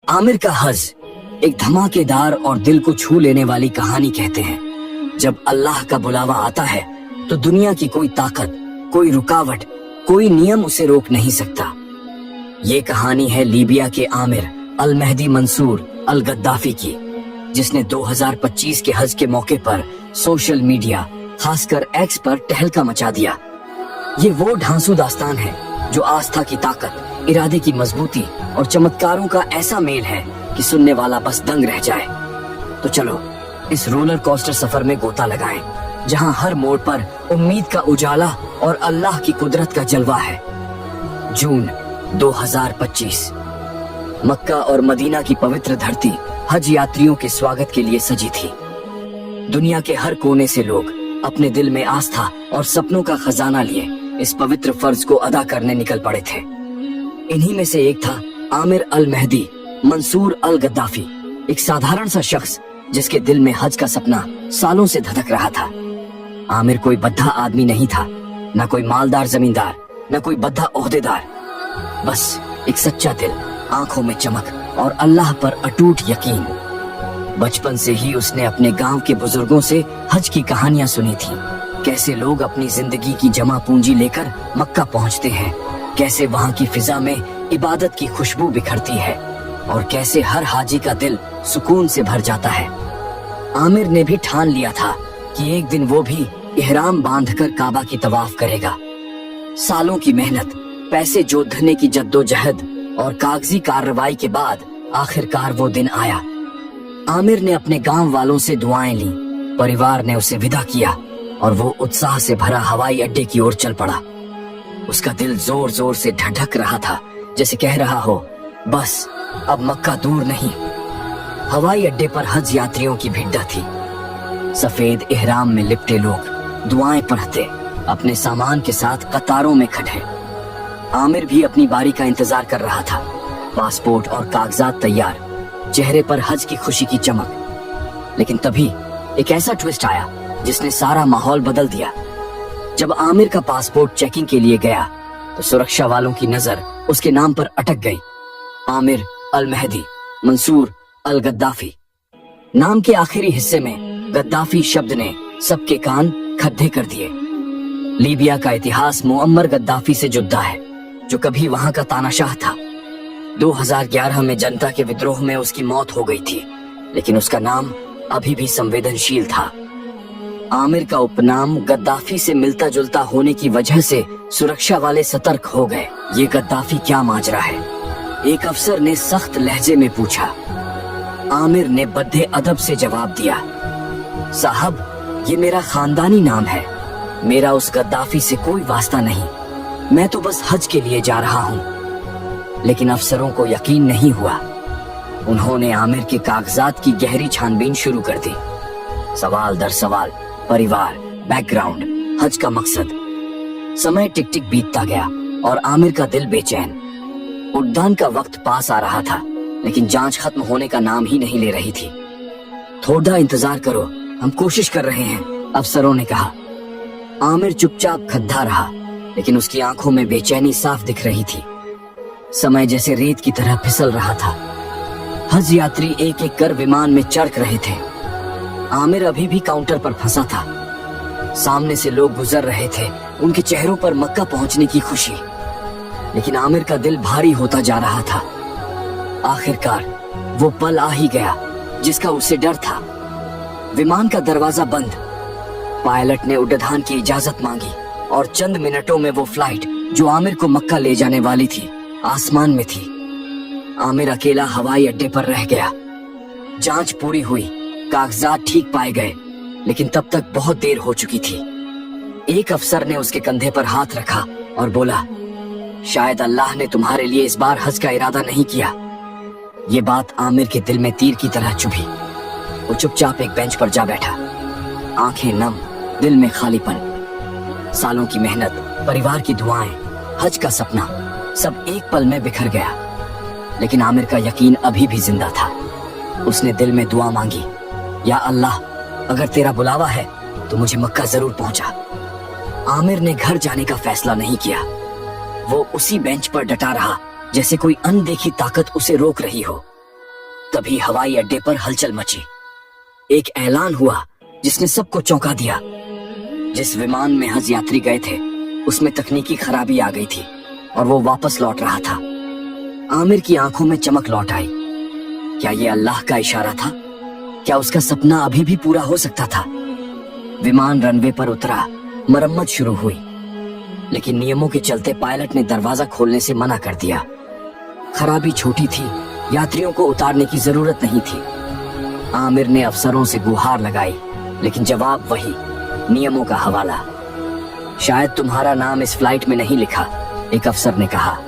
आमिर का हज एक धमाकेदार और दिल को छू लेने वाली कहानी कहते हैं। जब अल्लाह का बुलावा आता है तो दुनिया की कोई ताकत, कोई रुकावट, कोई नियम उसे रोक नहीं सकता। ये कहानी है लीबिया के आमिर अल मेहदी मंसूर अल गद्दाफी की, जिसने 2025 के हज के मौके पर सोशल मीडिया, खासकर एक्स पर तहलका मचा दिया। ये वो ढांसू दास्तान है जो आस्था की ताकत, इरादे की मजबूती और चमत्कारों का ऐसा मेल है कि सुनने वाला बस दंग रह जाए। तो चलो इस रोलर कोस्टर सफर में गोता लगाएं, जहां हर मोड़ पर उम्मीद का उजाला और अल्लाह की कुदरत का जलवा है। जून 2025, मक्का और मदीना की पवित्र धरती हज यात्रियों के स्वागत के लिए सजी थी। दुनिया के हर कोने से लोग अपने दिल में आस्था और सपनों का खजाना लिए इस पवित्र फर्ज को अदा करने निकल पड़े थे। इन्हीं में से एक था आमिर अल मेहदी मंसूर अल गद्दाफी, एक साधारण सा शख्स जिसके दिल में हज का सपना सालों से धधक रहा था। आमिर कोई बद्धा आदमी नहीं था, न कोई मालदार जमींदार, न कोई बद्धा ओहदेदार, बस एक सच्चा दिल, आंखों में चमक और अल्लाह पर अटूट यकीन। बचपन से ही उसने अपने गांव के बुजुर्गों से हज की कहानियां सुनी थी। कैसे लोग अपनी जिंदगी की जमा पूंजी लेकर मक्का पहुंचते हैं, कैसे वहां की फिजा में इबादत की खुशबू बिखरती है और कैसे हर हाजी का दिल सुकून से भर जाता है। आमिर ने भी ठान लिया था कि एक दिन वो भी इहराम बांधकर काबा की तवाफ करेगा। सालों की मेहनत, पैसे जोतने की जद्दोजहद और कागजी कार्रवाई के बाद आखिरकार वो दिन आया। आमिर ने अपने गांव वालों से दुआएं ली, परिवार ने उसे विदा किया और वो उत्साह से भरा हवाई अड्डे की ओर चल पड़ा। उसका दिल जोर जोर से धड़क रहा था, जैसे कह रहा हो, बस अब मक्का दूर नहीं। हवाई अड्डे पर हज यात्रियों की भीड़ थी। सफेद इहराम में लिपटे लोग दुआएं पढ़ते अपने सामान के साथ कतारों में खड़े। आमिर भी अपनी बारी का इंतजार कर रहा था, पासपोर्ट और कागजात तैयार, चेहरे पर हज की खुशी की चमक। लेकिन तभी एक ऐसा ट्विस्ट आया जिसने सारा माहौल बदल दिया। जब आमिर का पासपोर्ट चेकिंग के लिए गया तो सुरक्षा वालों की नजर उसके नाम पर अटक गई, आमिर अल मेहदी मंसूर अल गद्दाफी। नाम के आखिरी हिस्से में गद्दाफी शब्द ने सबके कान खड्डे कर दिए। लीबिया का इतिहास मुअम्मर गद्दाफी से जुड़ा है, जो कभी वहां का तानाशाह था। 2011 में जनता के विद्रोह में उसकी मौत हो गई थी, लेकिन उसका नाम अभी भी संवेदनशील था। आमिर का उपनाम गद्दाफी से मिलता जुलता होने की वजह से सुरक्षा वाले सतर्क हो गए। ये गद्दाफी क्या माजरा है? एक अफसर ने सख्त लहजे में पूछा। आमिर ने बद्दे अदब से जवाब दिया, साहब, ये मेरा खानदानी नाम है, मेरा उस गद्दाफी से कोई वास्ता नहीं, मैं तो बस हज के लिए जा रहा हूँ। लेकिन अफसरों को यकीन नहीं हुआ। उन्होंने आमिर के कागजात की गहरी छानबीन शुरू कर दी। सवाल दर सवाल, परिवार, बैकग्राउंड, हज का मकसद। समय टिक टिक बीतता गया और आमिर का दिल बेचैन। उड़ान का वक्त पास आ रहा था, लेकिन जांच खत्म होने का नाम ही नहीं ले रही थी। थोड़ा इंतजार करो, हम कोशिश कर रहे हैं, अफसरों ने कहा। आमिर चुपचाप खद्दा रहा, लेकिन उसकी आंखों में बेचैनी साफ दिख रही थी। समय जैसे रेत की तरह फिसल रहा था। हज यात्री एक एक कर विमान में चढ़ रहे थे। आमिर अभी भी काउंटर पर फंसा था। सामने से लोग गुजर रहे थे, उनके चेहरों पर मक्का पहुंचने की खुशी। लेकिन आमिर का दिल भारी होता जा रहा था। आखिरकार वो पल आ ही गया जिसका उसे डर था। विमान का दरवाजा बंद। पायलट ने उड़ान की इजाजत मांगी और चंद मिनटों में वो फ्लाइट जो आमिर को मक्का ले जाने वाली थी, आसमान में थी। आमिर अकेला हवाई अड्डे पर रह गया। जांच पूरी हुई, कागजात ठीक पाए गए, लेकिन तब तक बहुत देर हो चुकी थी। एक अफसर ने उसके कंधे पर हाथ रखा और बोला, शायद अल्लाह ने तुम्हारे लिए इस बार हज का इरादा नहीं किया। ये बात आमिर के दिल में तीर की तरह चुभी। वो चुपचाप एक बेंच पर जा बैठा, आंखें नम, दिल में खालीपन। सालों की मेहनत, परिवार की दुआएं, हज का सपना, सब एक पल में बिखर गया। लेकिन आमिर का यकीन अभी भी जिंदा था। उसने दिल में दुआ मांगी, या अल्लाह, अगर तेरा बुलावा है तो मुझे मक्का जरूर पहुंचा। आमिर ने घर जाने का फैसला नहीं किया। वो उसी बेंच पर डटा रहा, जैसे कोई अनदेखी ताकत उसे रोक रही हो। तभी हवाई अड्डे पर हलचल मची। एक ऐलान हुआ जिसने सबको चौंका दिया। जिस विमान में हज यात्री गए थे उसमें तकनीकी खराबी आ गई थी और वो वापस लौट रहा था। आमिर की आंखों में चमक लौट आई। क्या ये अल्लाह का इशारा था? क्या उसका सपना अभी भी पूरा हो सकता था? विमान रनवे पर उतरा, मरम्मत शुरू हुई, लेकिन नियमों के चलते पायलट ने दरवाजा खोलने से मना कर दिया। खराबी छोटी थी, यात्रियों को उतारने की जरूरत नहीं थी। आमिर ने अफसरों से गुहार लगाई, लेकिन जवाब वही, नियमों का हवाला। शायद तुम्हारा नाम इस फ्लाइट में नहीं लिखा, एक अफसर ने कहा।